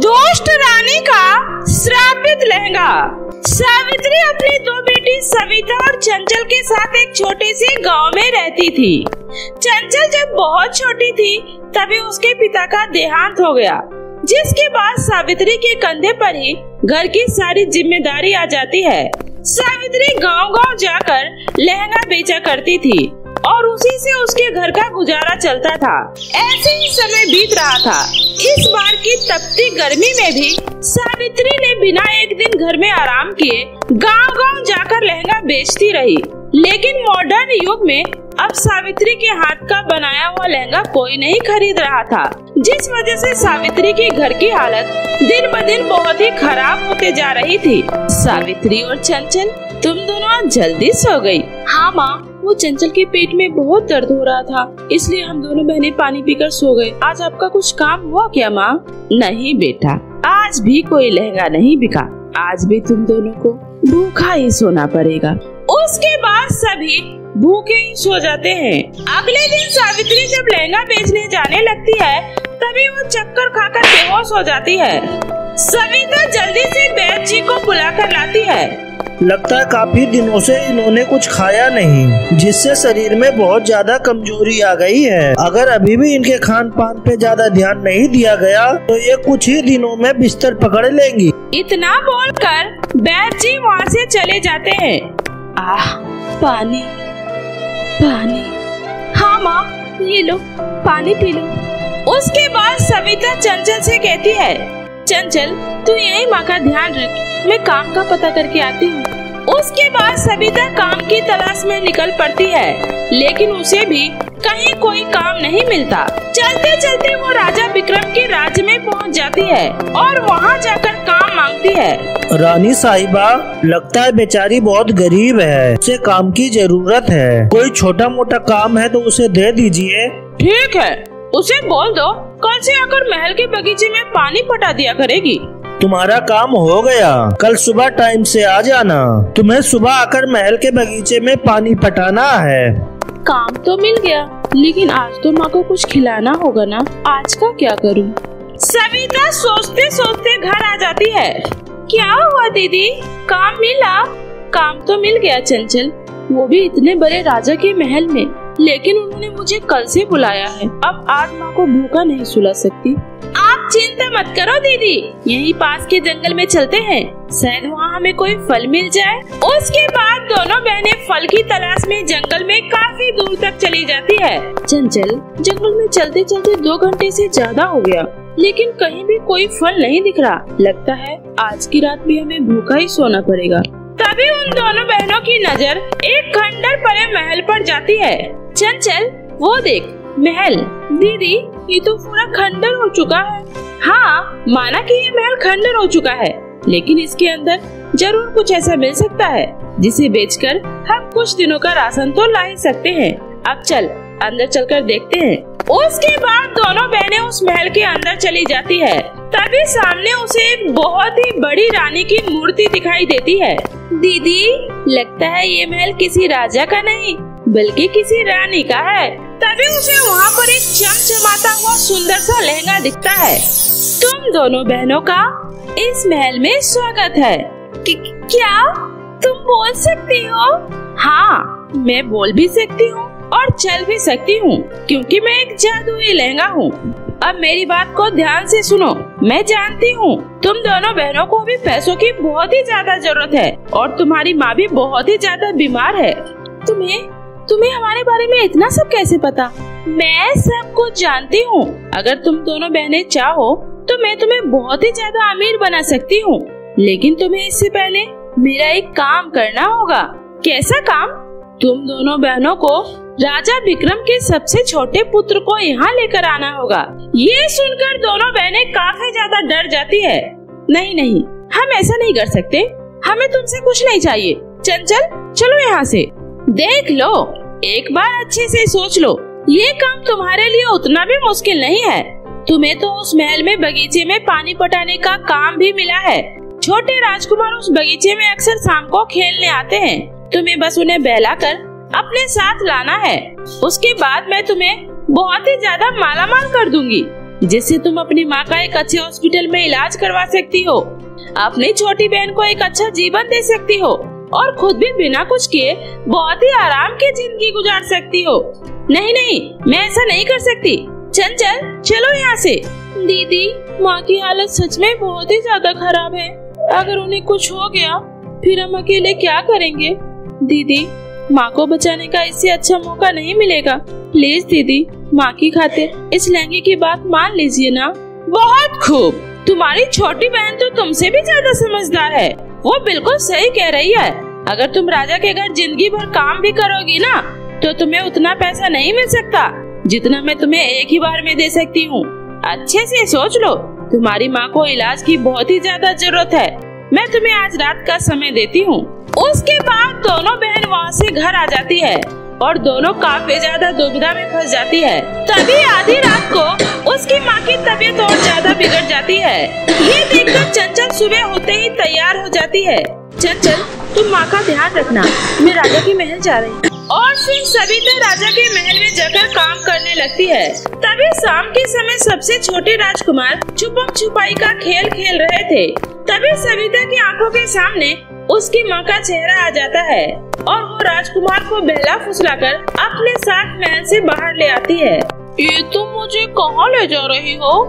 दुष्ट रानी का श्रापित लहंगा। सावित्री अपनी दो बेटी सविता और चंचल के साथ एक छोटे से गांव में रहती थी। चंचल जब बहुत छोटी थी तभी उसके पिता का देहांत हो गया, जिसके बाद सावित्री के कंधे पर ही घर की सारी जिम्मेदारी आ जाती है। सावित्री गांव-गांव जाकर लहंगा बेचा करती थी और उसी से उसके घर का गुजारा चलता था। ऐसे ही समय बीत रहा था। इस बार की तपती गर्मी में भी सावित्री ने बिना एक दिन घर में आराम किए गांव-गांव जाकर लहंगा बेचती रही। लेकिन मॉडर्न युग में अब सावित्री के हाथ का बनाया हुआ लहंगा कोई नहीं खरीद रहा था, जिस वजह से सावित्री के घर की हालत दिन ब दिन बहुत ही खराब होते जा रही थी। सावित्री और चंचल, तुम दोनों आज जल्दी सो गई? हाँ माँ, वो चंचल के पेट में बहुत दर्द हो रहा था, इसलिए हम दोनों बहनें पानी पीकर सो गए। आज आपका कुछ काम हुआ क्या माँ? नहीं बेटा, आज भी कोई लहंगा नहीं बिका। आज भी तुम दोनों को भूखा ही सोना पड़ेगा। उसके बाद सभी भूखे ही सो जाते हैं। अगले दिन सावित्री जब लहंगा बेचने जाने लगती है तभी वो चक्कर खाकर बेहोश हो जाती है। सविता जल्दी से वैद्य जी को बुलाकर लाती है। लगता है काफी दिनों से इन्होंने कुछ खाया नहीं, जिससे शरीर में बहुत ज्यादा कमजोरी आ गई है। अगर अभी भी इनके खान पान पे ज्यादा ध्यान नहीं दिया गया तो ये कुछ ही दिनों में बिस्तर पकड़ लेंगी। इतना बोलकर वैद्य जी वहाँ से चले जाते हैं। आह, पानी पानी। हाँ माँ, ये लो पानी पी लो। उसके बाद सविता चंचल से कहती है, चंचल तू यही माँ का ध्यान रख, मैं काम का पता करके आती हूँ। उसके बाद सविता काम की तलाश में निकल पड़ती है, लेकिन उसे भी कहीं कोई काम नहीं मिलता। चलते चलते वो राजा विक्रम के राज्य में पहुँच जाती है और वहाँ जाकर काम मांगती है। रानी साहिबा, लगता है बेचारी बहुत गरीब है, उसे काम की जरूरत है। कोई छोटा मोटा काम है तो उसे दे दीजिए। ठीक है, उसे बोल दो कल से आकर महल के बगीचे में पानी पटा दिया करेगी। तुम्हारा काम हो गया, कल सुबह टाइम से आ जाना। तुम्हें सुबह आकर महल के बगीचे में पानी पटाना है। काम तो मिल गया, लेकिन आज तो माँ को कुछ खिलाना होगा ना। आज का क्या करूँ? सविता सोचते सोचते घर आ जाती है। क्या हुआ दीदी, काम मिला? काम तो मिल गया चंचल, वो भी इतने बड़े राजा के महल में, लेकिन उन्होंने मुझे कल से बुलाया है। अब आज माँ को भूखा नहीं सुला सकती। आप चिंता मत करो दीदी, यहीं पास के जंगल में चलते हैं, शायद वहाँ हमें कोई फल मिल जाए। उसके बाद दोनों बहनें फल की तलाश में जंगल में काफी दूर तक चली जाती है। चंचल, जंगल में चलते चलते 2 घंटे से ज्यादा हो गया, लेकिन कहीं भी कोई फल नहीं दिख रहा। लगता है आज की रात भी हमें भूखा ही सोना पड़ेगा। तभी उन दोनों बहनों की नजर एक खंडर पड़े महल पर जाती है। चंचल, वो देख महल। दीदी, ये तो पूरा खंडर हो चुका है। हाँ, माना कि ये महल खंडर हो चुका है, लेकिन इसके अंदर जरूर कुछ ऐसा मिल सकता है जिसे बेचकर हम कुछ दिनों का राशन तो ला ही सकते हैं। अब चल अंदर चलकर देखते हैं। उसके बाद दोनों बहनें उस महल के अंदर चली जाती है। तभी सामने उसे एक बहुत ही बड़ी रानी की मूर्ति दिखाई देती है। दीदी, लगता है ये महल किसी राजा का नहीं बल्कि किसी रानी का है। तभी उसे वहाँ पर एक चमचमाता हुआ सुंदर सा लहंगा दिखता है। तुम दोनों बहनों का इस महल में स्वागत है। क्या तुम बोल सकती हो? हाँ, मैं बोल भी सकती हूँ और चल भी सकती हूँ, क्योंकि मैं एक जादुई लहंगा हूँ। अब मेरी बात को ध्यान से सुनो। मैं जानती हूँ तुम दोनों बहनों को भी पैसों की बहुत ही ज्यादा जरूरत है और तुम्हारी माँ भी बहुत ही ज्यादा बीमार है। तुम्हें हमारे बारे में इतना सब कैसे पता? मैं सब कुछ जानती हूँ। अगर तुम दोनों बहनें चाहो तो मैं तुम्हें बहुत ही ज्यादा अमीर बना सकती हूँ, लेकिन तुम्हें इससे पहले मेरा एक काम करना होगा। कैसा काम? तुम दोनों बहनों को राजा विक्रम के सबसे छोटे पुत्र को यहाँ लेकर आना होगा। ये सुनकर दोनों बहनें काफी ज्यादा डर जाती है। नहीं, हम ऐसा नहीं कर सकते, हमें तुमसे कुछ नहीं चाहिए। चंचल, चलो यहाँ से। देख लो, एक बार अच्छे से सोच लो, ये काम तुम्हारे लिए उतना भी मुश्किल नहीं है। तुम्हें तो उस महल में बगीचे में पानी पटाने का काम भी मिला है। छोटे राजकुमार उस बगीचे में अक्सर शाम को खेलने आते हैं। तुम्हें बस उन्हें बहलाकर अपने साथ लाना है। उसके बाद मैं तुम्हें बहुत ही ज्यादा मालामाल कर दूंगी। जिससे तुम अपनी माँ का एक अच्छे हॉस्पिटल में इलाज करवा सकती हो, अपनी छोटी बहन को एक अच्छा जीवन दे सकती हो और खुद भी बिना कुछ किए बहुत ही आराम की जिंदगी गुजार सकती हो। नहीं नहीं, मैं ऐसा नहीं कर सकती। चंचल, चलो यहाँ से। दीदी, माँ की हालत सच में बहुत ही ज्यादा खराब है। अगर उन्हें कुछ हो गया फिर हम अकेले क्या करेंगे? दीदी, माँ को बचाने का इससे अच्छा मौका नहीं मिलेगा। प्लीज दीदी, माँ की खातिर इस लहंगे की बात मान लीजिए ना। बहुत खूब, तुम्हारी छोटी बहन तो तुमसे भी ज्यादा समझदार है। वो बिल्कुल सही कह रही है। अगर तुम राजा के घर जिंदगी भर काम भी करोगी ना तो तुम्हें उतना पैसा नहीं मिल सकता जितना मैं तुम्हें एक ही बार में दे सकती हूँ। अच्छे से सोच लो, तुम्हारी माँ को इलाज की बहुत ही ज्यादा जरूरत है। मैं तुम्हें आज रात का समय देती हूँ। उसके बाद दोनों बहन वहाँ से घर आ जाती है और दोनों काफी ज्यादा दुविधा में फंस जाती है। तभी आधी रात को उसकी माँ की तबीयत और ज्यादा बिगड़ जाती है। ये देखकर चंचल सुबह होते ही तैयार हो जाती है। चंचल, तुम माँ का ध्यान रखना, मैं राजा के महल जा रही हूँ। और फिर सविता राजा के महल में जाकर काम करने लगती है। तभी शाम के समय सबसे छोटे राजकुमार छुपम छुपाई का खेल खेल रहे थे। तभी सविता की आंखों के सामने उसकी माँ का चेहरा आ जाता है और वो राजकुमार को बहला फुसलाकर अपने साथ महल से बाहर ले आती है। ये तुम मुझे कहाँ ले जा रही हो?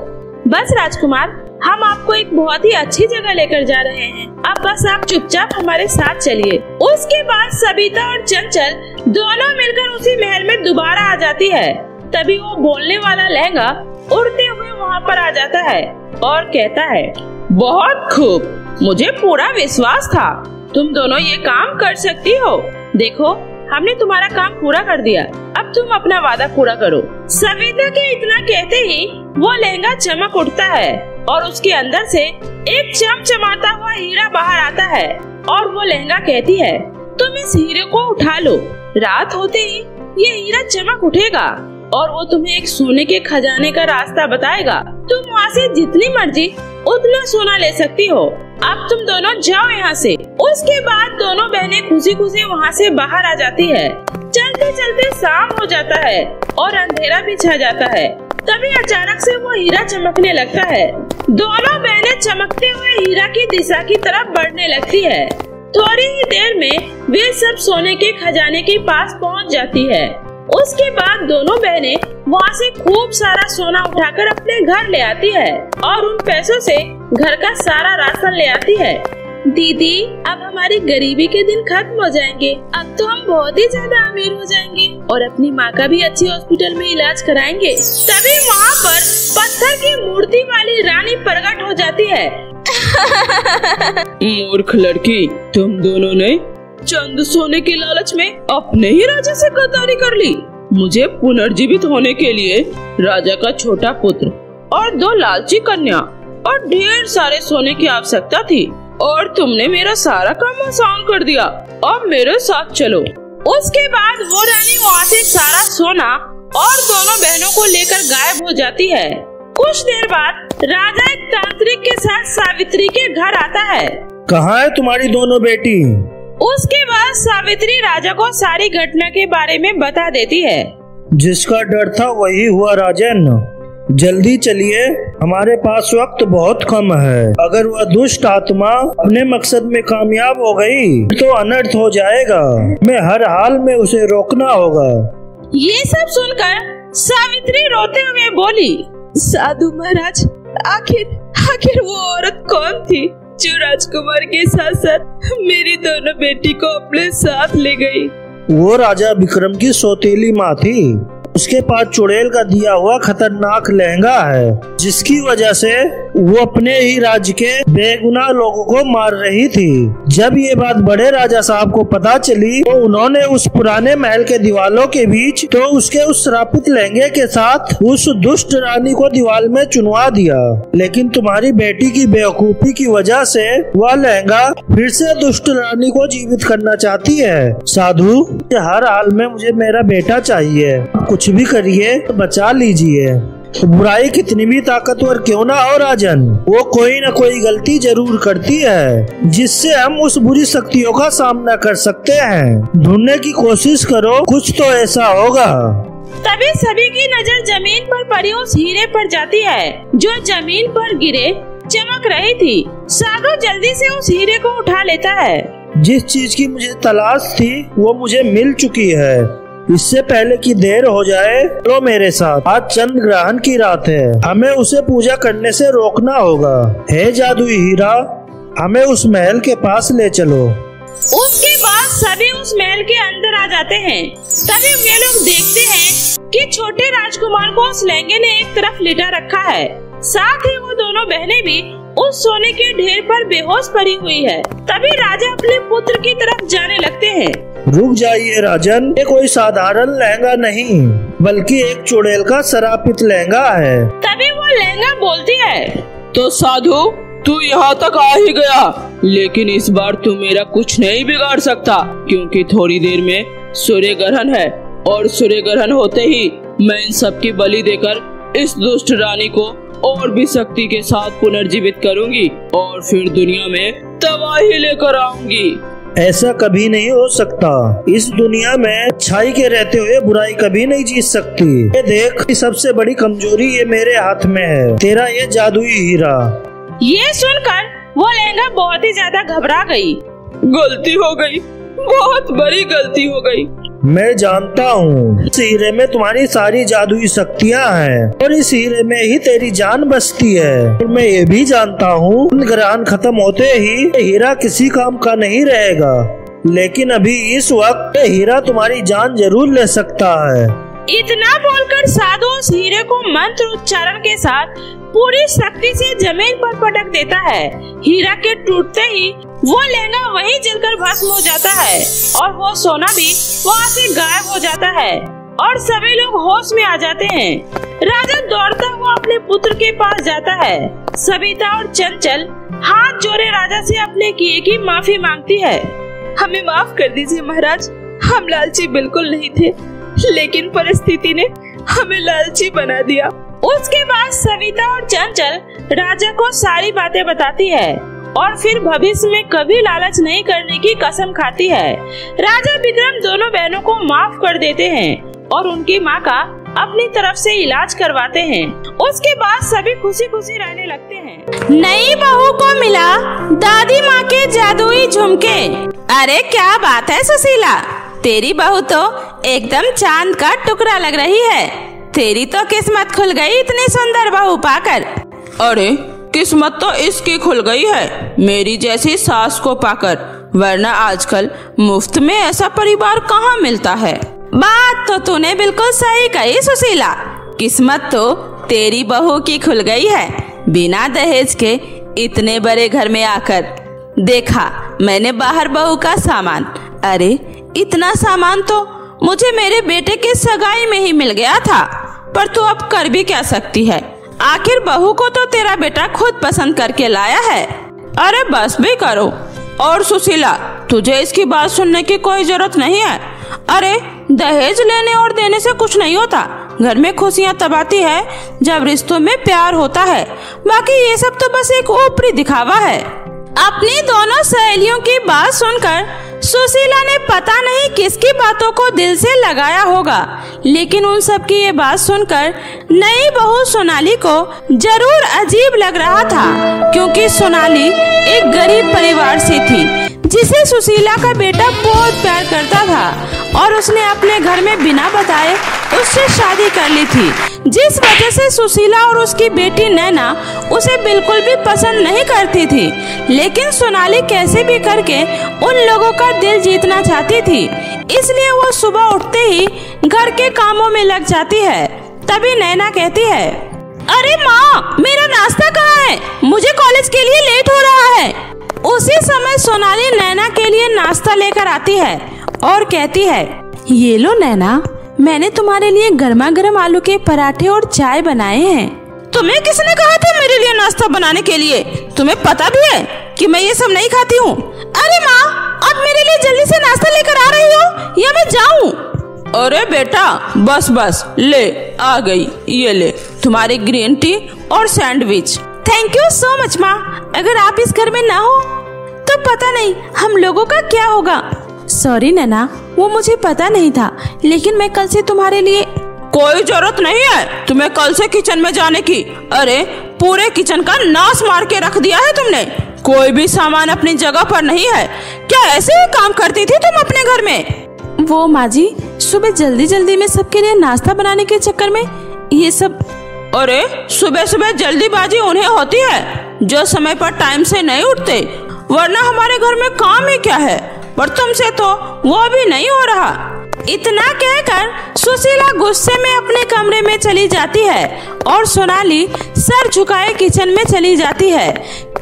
बस राजकुमार, हम आपको एक बहुत ही अच्छी जगह लेकर जा रहे हैं। अब बस आप चुपचाप हमारे साथ चलिए। उसके बाद सविता और चंचल दोनों मिलकर उसी महल में दोबारा आ जाती है। तभी वो बोलने वाला लहंगा उड़ते हुए वहाँ पर आ जाता है और कहता है, बहुत खूब, मुझे पूरा विश्वास था तुम दोनों ये काम कर सकती हो। देखो, हमने तुम्हारा काम पूरा कर दिया, अब तुम अपना वादा पूरा करो। सविता के इतना कहते ही वो लहंगा चमक उठता है और उसके अंदर से एक चमचमाता हुआ हीरा बाहर आता है और वो लहंगा कहती है, तुम इस हीरे को उठा लो। रात होते ही ये हीरा चमक उठेगा और वो तुम्हें एक सोने के खजाने का रास्ता बताएगा। तुम वहाँ से जितनी मर्जी उतना सोना ले सकती हो। अब तुम दोनों जाओ यहाँ से। उसके बाद दोनों बहनें खुशी खुशी वहाँ से बाहर आ जाती है। चलते चलते शाम हो जाता है और अंधेरा भी छा जाता है। तभी अचानक से वो हीरा चमकने लगता है। दोनों बहनें चमकते हुए हीरा की दिशा की तरफ बढ़ने लगती है। थोड़ी ही देर में वे सब सोने के खजाने के पास पहुँच जाती है। उसके बाद दोनों बहनें वहाँ से खूब सारा सोना उठाकर अपने घर ले आती है और उन पैसों से घर का सारा राशन ले आती है। दीदी, अब हमारी गरीबी के दिन खत्म हो जाएंगे। अब तो हम बहुत ही ज्यादा अमीर हो जाएंगे और अपनी माँ का भी अच्छी हॉस्पिटल में इलाज कराएंगे। तभी वहाँ पर पत्थर की मूर्ति वाली रानी प्रकट हो जाती है। मूर्ख लड़की, तुम दोनों ने चंद सोने के लालच में अपने ही राजा से गद्दारी कर ली। मुझे पुनर्जीवित होने के लिए राजा का छोटा पुत्र और 2 लालची कन्या और ढेर सारे सोने की आवश्यकता थी और तुमने मेरा सारा काम आसान कर दिया। अब मेरे साथ चलो। उसके बाद वो रानी वहाँ से सारा सोना और दोनों बहनों को लेकर गायब हो जाती है। कुछ देर बाद राजा एक तांत्रिक के साथ सावित्री के घर आता है। कहाँ है तुम्हारी दोनों बेटी? उसके बाद सावित्री राजा को सारी घटना के बारे में बता देती है। जिसका डर था वही हुआ राजन। जल्दी चलिए, हमारे पास वक्त बहुत कम है। अगर वह दुष्ट आत्मा अपने मकसद में कामयाब हो गई तो अनर्थ हो जाएगा। मैं हर हाल में उसे रोकना होगा। ये सब सुनकर सावित्री रोते हुए बोली, साधु महाराज, आखिर वो औरत कौन थी जो राजकुमार के साथ साथ मेरी दोनों बेटी को अपने साथ ले गई? वो राजा विक्रम की सौतेली माँ थी। उसके पास चुड़ैल का दिया हुआ खतरनाक लहंगा है, जिसकी वजह से वो अपने ही राज्य के बेगुनाह लोगों को मार रही थी। जब ये बात बड़े राजा साहब को पता चली तो उन्होंने उस पुराने महल के दीवालों के बीच तो उसके उस श्रापित लहंगे के साथ उस दुष्ट रानी को दीवार में चुनवा दिया। लेकिन तुम्हारी बेटी की बेवकूफी की वजह से वह लहंगा फिर से दुष्ट रानी को जीवित करना चाहती है। साधु, हर हाल में मुझे मेरा बेटा चाहिए। कुछ भी करिए तो बचा लीजिए। बुराई कितनी भी ताकतवर क्यों ना हो राजन, वो कोई न कोई गलती जरूर करती है जिससे हम उस बुरी शक्तियों का सामना कर सकते हैं। ढूंढने की कोशिश करो, कुछ तो ऐसा होगा। तभी सभी की नजर जमीन पर पड़ी उस हीरे पर जाती है जो जमीन पर गिरे चमक रही थी। साधु जल्दी से उस हीरे को उठा लेता है। जिस चीज की मुझे तलाश थी वो मुझे मिल चुकी है। इससे पहले कि देर हो जाए तो मेरे साथ। आज चंद्र ग्रहण की रात है, हमें उसे पूजा करने से रोकना होगा। हे जादुई हीरा, हमें उस महल के पास ले चलो। उसके बाद सभी उस महल के अंदर आ जाते हैं। तभी वे लोग देखते हैं कि छोटे राजकुमार को उस लहंगे ने एक तरफ लिटा रखा है। साथ ही वो दोनों बहनें भी उस सोने के ढेर पर बेहोश पड़ी हुई है। तभी राजा अपने पुत्र की तरफ जाने लगते हैं। रुक जाइए राजन, ये कोई साधारण लहंगा नहीं बल्कि एक चुड़ैल का शरापित लहंगा है। तभी वो लहंगा बोलती है, तो साधु तू यहाँ तक आ ही गया, लेकिन इस बार तू मेरा कुछ नहीं बिगाड़ सकता, क्योंकि थोड़ी देर में सूर्य ग्रहण है और सूर्य ग्रहण होते ही मैं इन सब की बलि देकर इस दुष्ट रानी को और भी शक्ति के साथ पुनर्जीवित करूंगी और फिर दुनिया में तबाही लेकर आऊंगी। ऐसा कभी नहीं हो सकता। इस दुनिया में अच्छाई के रहते हुए बुराई कभी नहीं जीत सकती। ये देख, सबसे बड़ी कमजोरी ये मेरे हाथ में है, तेरा ये जादुई हीरा। ये सुनकर वो लहंगा बहुत ही ज्यादा घबरा गई। गलती हो गई, बहुत बड़ी गलती हो गई। मैं जानता हूँ इस हीरे में तुम्हारी सारी जादुई शक्तियाँ हैं और इस हीरे में ही तेरी जान बसती है। और मैं ये भी जानता हूँ ग्रहण खत्म होते ही हीरा किसी काम का नहीं रहेगा, लेकिन अभी इस वक्त हीरा तुम्हारी जान जरूर ले सकता है। इतना बोलकर साधु उस हीरे को मंत्र उच्चारण के साथ पूरी शक्ति से जमीन पर पटक देता है। हीरा के टूटते ही वो लहंगा वहीं जलकर भस्म हो जाता है और वो सोना भी वहाँ से गायब हो जाता है और सभी लोग होश में आ जाते हैं। राजा दौड़ता हुआ अपने पुत्र के पास जाता है। सविता और चंचल हाथ जोड़े राजा से अपने किए की माफी मांगती है। हमें माफ कर दीजिए महाराज, हम लालची बिल्कुल नहीं थे, लेकिन परिस्थिति ने हमें लालची बना दिया। उसके बाद सविता और चंचल राजा को सारी बातें बताती है और फिर भविष्य में कभी लालच नहीं करने की कसम खाती है। राजा विक्रम दोनों बहनों को माफ कर देते हैं और उनकी माँ का अपनी तरफ से इलाज करवाते हैं। उसके बाद सभी खुशी खुशी रहने लगते हैं। नई बहू को मिला दादी माँ के जादुई झुमके। अरे क्या बात है सुशीला, तेरी बहू तो एकदम चांद का टुकड़ा लग रही है। तेरी तो किस्मत खुल गई इतनी सुंदर बहू पाकर। अरे किस्मत तो इसकी खुल गई है मेरी जैसी सास को पाकर, वरना आजकल मुफ्त में ऐसा परिवार कहाँ मिलता है। बात तो तूने बिल्कुल सही कही सुशीला, किस्मत तो तेरी बहू की खुल गई है बिना दहेज के इतने बड़े घर में आकर। देखा मैंने बाहर बहू का सामान, अरे इतना सामान तो मुझे मेरे बेटे के सगाई में ही मिल गया था, पर तू अब कर भी क्या सकती है, आखिर बहू को तो तेरा बेटा खुद पसंद करके लाया है। अरे बस भी करो। और सुशीला, तुझे इसकी बात सुनने की कोई जरूरत नहीं है। अरे दहेज लेने और देने से कुछ नहीं होता, घर में खुशियाँ तब आती है जब रिश्तों में प्यार होता है। बाकी ये सब तो बस एक ऊपरी दिखावा है। अपनी दोनों सहेलियों की बात सुनकर सुशीला ने पता नहीं किसकी बातों को दिल से लगाया होगा, लेकिन उन सब की ये बात सुनकर नई बहू सोनाली को जरूर अजीब लग रहा था, क्योंकि सोनाली एक गरीब परिवार से थी जिसे सुशीला का बेटा बहुत प्यार करता था और उसने अपने घर में बिना बताए उससे शादी कर ली थी, जिस वजह से सुशीला और उसकी बेटी नैना उसे बिल्कुल भी पसंद नहीं करती थी। लेकिन सोनाली कैसे भी करके उन लोगों का दिल जीतना चाहती थी, इसलिए वो सुबह उठते ही घर के कामों में लग जाती है। तभी नैना कहती है, अरे माँ, मेरा नाश्ता कहाँ है, मुझे कॉलेज के लिए लेट हो रहा है। उसी समय सोनाली नैना के लिए नाश्ता लेकर आती है और कहती है, ये लो नैना, मैंने तुम्हारे लिए गर्मा गर्म आलू के पराठे और चाय बनाए हैं। तुम्हें किसने कहा था मेरे लिए नाश्ता बनाने के लिए? तुम्हें पता भी है कि मैं ये सब नहीं खाती हूँ। अरे माँ, अब मेरे लिए जल्दी से नाश्ता लेकर आ रही हो या मैं जाऊँ? अरे बेटा, बस बस ले आ गई, ये ले तुम्हारी ग्रीन टी और sandwich. Thank you so much माँ, अगर आप इस घर में ना हो तो पता नहीं हम लोगों का क्या होगा। सॉरी नैना, वो मुझे पता नहीं था, लेकिन मैं कल से तुम्हारे लिए कोई जरूरत नहीं है तुम्हें कल से किचन में जाने की। अरे पूरे किचन का नाश मार के रख दिया है तुमने। कोई भी सामान अपनी जगह पर नहीं है। क्या ऐसे ही काम करती थी तुम अपने घर में? वो माँ जी, सुबह जल्दी जल्दी में सबके लिए नाश्ता बनाने के चक्कर में ये सब। अरे सुबह सुबह जल्दीबाजी उन्हें होती है जो समय पर टाइम से नहीं उठते, वरना हमारे घर में काम ही क्या है। पर तुमसे तो वो भी नहीं हो रहा। इतना कहकर सुशीला गुस्से में अपने कमरे में चली जाती है और सोनाली सर झुकाए किचन में चली जाती है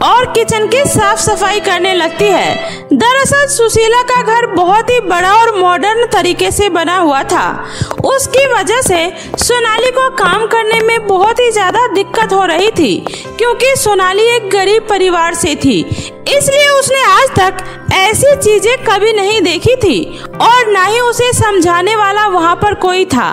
और किचन की साफ सफाई करने लगती है। दरअसल सुशीला का घर बहुत ही बड़ा और मॉडर्न तरीके से बना हुआ था। उसकी वजह से सोनाली को काम करने में बहुत ही ज्यादा दिक्कत हो रही थी, क्योंकि सोनाली एक गरीब परिवार से थी। इसलिए उसने आज तक ऐसी चीजें कभी नहीं देखी थी और ना ही उसे समझाने वाला वहाँ पर कोई था।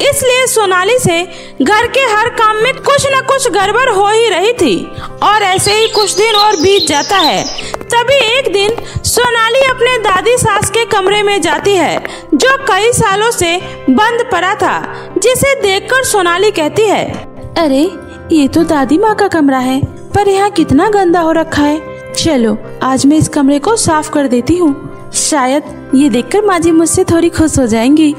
इसलिए सोनाली से घर के हर काम में कुछ न कुछ गड़बड़ हो ही रही थी। और ऐसे ही कुछ दिन और बीत जाता है। तभी एक दिन सोनाली अपने दादी सास के कमरे में जाती है, जो कई सालों से बंद पड़ा था, जिसे देखकर सोनाली कहती है, अरे ये तो दादी माँ का कमरा है, पर यहाँ कितना गंदा हो रखा है। चलो आज मैं इस कमरे को साफ कर देती हूँ, शायद ये देखकर माँ जी मुझसे थोड़ी खुश हो जाएंगी।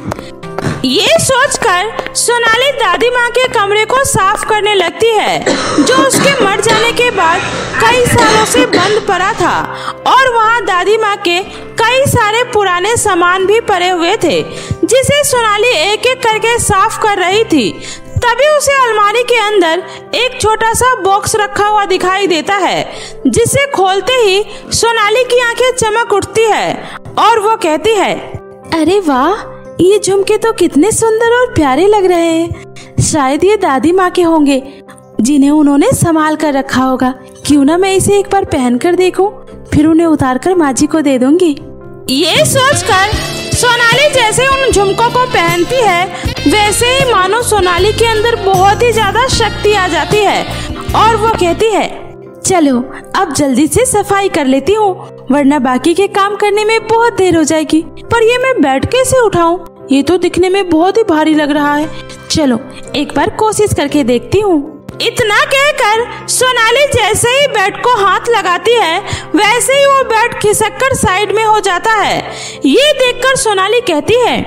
ये सोचकर सोनाली दादी माँ के कमरे को साफ करने लगती है, जो उसके मर जाने के बाद कई सालों से बंद पड़ा था। और वहाँ दादी माँ के कई सारे पुराने सामान भी पड़े हुए थे, जिसे सोनाली एक एक करके साफ कर रही थी। तभी उसे अलमारी के अंदर एक छोटा सा बॉक्स रखा हुआ दिखाई देता है, जिसे खोलते ही सोनाली की आंखें चमक उठती है और वो कहती है, अरे वाह, ये झुमके तो कितने सुंदर और प्यारे लग रहे हैं। शायद ये दादी माँ के होंगे, जिन्हें उन्होंने संभाल कर रखा होगा। क्यों ना मैं इसे एक बार पहन कर देखूं, फिर उन्हें उतार कर माँ जी को दे दूंगी। ये सोचकर सोनाली जैसे उन झुमकों को पहनती है, वैसे ही मानो सोनाली के अंदर बहुत ही ज्यादा शक्ति आ जाती है और वो कहती है, चलो अब जल्दी से सफाई कर लेती हूँ, वरना बाकी के काम करने में बहुत देर हो जाएगी। पर ये मैं बेड कैसे उठाऊं? ये तो दिखने में बहुत ही भारी लग रहा है। चलो एक बार कोशिश करके देखती हूँ। इतना कहकर सोनाली जैसे ही बेड को हाथ लगाती है, वैसे ही वो बेड खिसक कर साइड में हो जाता है। ये देखकर सोनाली कहती है,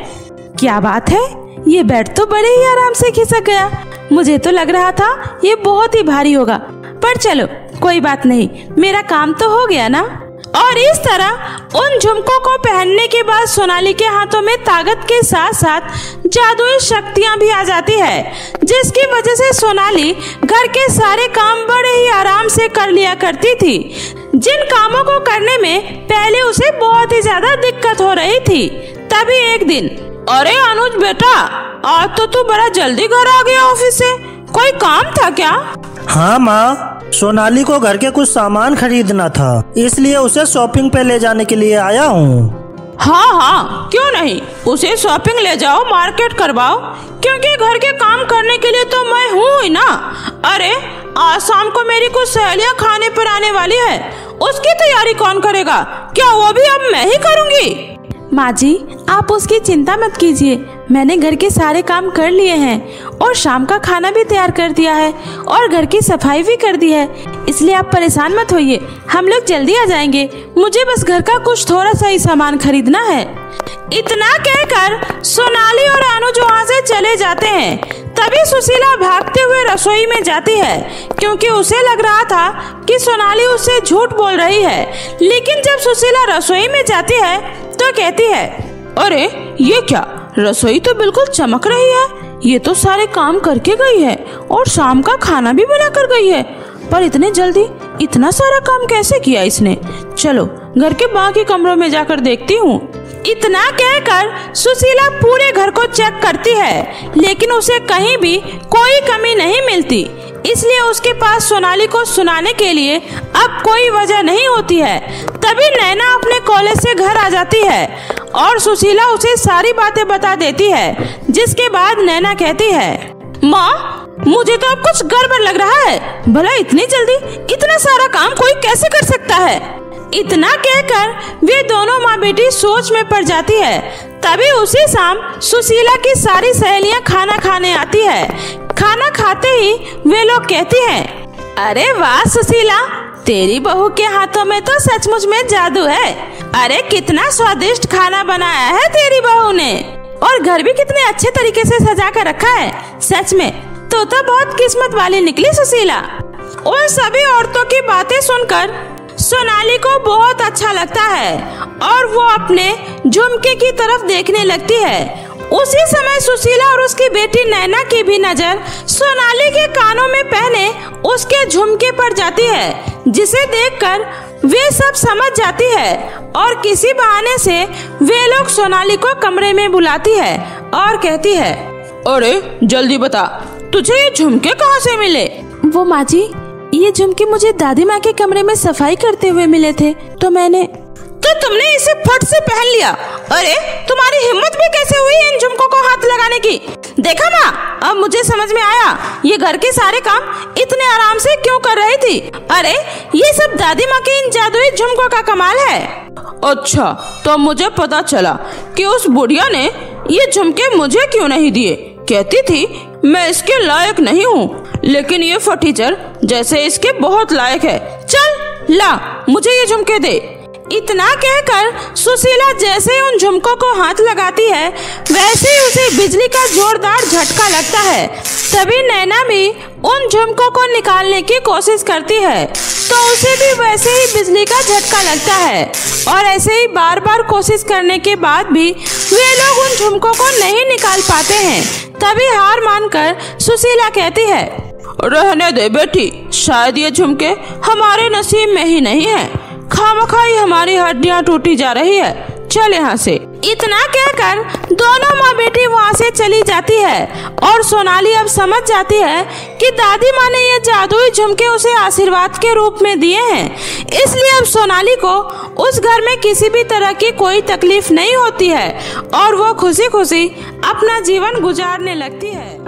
क्या बात है, ये बेड तो बड़े ही आराम से खिसक गया। मुझे तो लग रहा था ये बहुत ही भारी होगा, पर चलो कोई बात नहीं, मेरा काम तो हो गया ना। और इस तरह उन झुमकों को पहनने के बाद सोनाली के हाथों में ताकत के साथ साथ जादुई शक्तियां भी आ जाती है, जिसकी वजह से सोनाली घर के सारे काम बड़े ही आराम से कर लिया करती थी, जिन कामों को करने में पहले उसे बहुत ही ज्यादा दिक्कत हो रही थी। तभी एक दिन, अरे अनुज बेटा, आज तो तू बड़ा जल्दी घर आ गया ऑफिस से, कोई काम था क्या? हाँ माँ, सोनाली को घर के कुछ सामान खरीदना था, इसलिए उसे शॉपिंग पे ले जाने के लिए आया हूँ। हाँ, क्यों नहीं, उसे शॉपिंग ले जाओ, मार्केट करवाओ, क्योंकि घर के काम करने के लिए तो मैं हूँ ही ना। अरे आज शाम को मेरी कुछ सहेलियाँ खाने पर आने वाली है, उसकी तैयारी कौन करेगा? क्या वो भी अब मैं ही करूँगी? माँ जी, आप उसकी चिंता मत कीजिए, मैंने घर के सारे काम कर लिए हैं और शाम का खाना भी तैयार कर दिया है और घर की सफाई भी कर दी है, इसलिए आप परेशान मत होइए, हम लोग जल्दी आ जाएंगे। मुझे बस घर का कुछ थोड़ा सा ही सामान खरीदना है। इतना कहकर सोनाली और अनुज वहाँ से चले जाते हैं। तभी सुशीला भागते हुए रसोई में जाती है, क्योंकि उसे लग रहा था कि सोनाली उससे झूठ बोल रही है। लेकिन जब सुशीला रसोई में जाती है तो कहती है, अरे ये क्या, रसोई तो बिल्कुल चमक रही है, ये तो सारे काम करके गई है और शाम का खाना भी बना कर गई है, पर इतने जल्दी इतना सारा काम कैसे किया इसने? चलो घर के बाकी कमरों में जाकर देखती हूँ। इतना कहकर सुशीला पूरे घर को चेक करती है, लेकिन उसे कहीं भी कोई कमी नहीं मिलती। इसलिए उसके पास सोनाली को सुनाने के लिए अब कोई वजह नहीं होती है। तभी नैना अपने कॉलेज से घर आ जाती है और सुशीला उसे सारी बातें बता देती है, जिसके बाद नैना कहती है, माँ मुझे तो अब कुछ गड़बड़ लग रहा है, भला इतनी जल्दी इतना सारा काम कोई कैसे कर सकता है? इतना कहकर वे दोनों माँ बेटी सोच में पड़ जाती है। तभी उसी शाम सुशीला की सारी सहेलियां खाना खाने आती है। खाना खाते ही वे लोग कहती हैं, अरे वाह सुशीला, तेरी बहू के हाथों में तो सचमुच में जादू है। अरे कितना स्वादिष्ट खाना बनाया है तेरी बहू ने, और घर भी कितने अच्छे तरीके से सजा कर रखा है। सच में तो बहुत किस्मत वाली निकली सुशीला। उन सभी औरतों की बातें सुनकर सोनाली को बहुत अच्छा लगता है और वो अपने झुमके की तरफ देखने लगती है। उसी समय सुशीला और उसकी बेटी नैना की भी नजर सोनाली के कानों में पहने उसके झुमके पर जाती है, जिसे देखकर वे सब समझ जाती है और किसी बहाने से वे लोग सोनाली को कमरे में बुलाती है और कहती है, अरे जल्दी बता, तुझे ये झुमके कहाँ से मिले? वो माँ जी, ये झुमके मुझे दादी माँ के कमरे में सफाई करते हुए मिले थे, तो तुमने इसे फट से पहन लिया। अरे तुम्हारी हिम्मत भी कैसे हुई इन झुमकों को हाथ लगाने की? देखा माँ, अब मुझे समझ में आया ये घर के सारे काम इतने आराम से क्यों कर रही थी। अरे ये सब दादी माँ के इन जादुई झुमकों का कमाल है। अच्छा, तो मुझे पता चला कि उस बुढ़िया ने ये झुमके मुझे क्यों नहीं दिए। कहती थी मैं इसके लायक नहीं हूँ, लेकिन ये फटीचर जैसे इसके बहुत लायक है। चल ला, मुझे ये झुमके दे। इतना कहकर सुशीला जैसे ही उन झुमकों को हाथ लगाती है, वैसे ही उसे बिजली का जोरदार झटका लगता है। तभी नैना भी उन झुमकों को निकालने की कोशिश करती है, तो उसे भी वैसे ही बिजली का झटका लगता है। और ऐसे ही बार बार कोशिश करने के बाद भी वे लोग उन झुमकों को नहीं निकाल पाते हैं। तभी हार मानकर सुशीला कहती है, रहने दे बेटी, शायद ये झुमके हमारे नसीब में ही नहीं है। खामखाई हमारी हड्डियां टूटी जा रही है, चल यहाँ से। इतना कहकर दोनों माँ बेटी वहाँ से चली जाती है और सोनाली अब समझ जाती है कि दादी माँ ने ये जादुई झुमके उसे आशीर्वाद के रूप में दिए हैं। इसलिए अब सोनाली को उस घर में किसी भी तरह की कोई तकलीफ नहीं होती है और वो खुशी खुशी अपना जीवन गुजारने लगती है।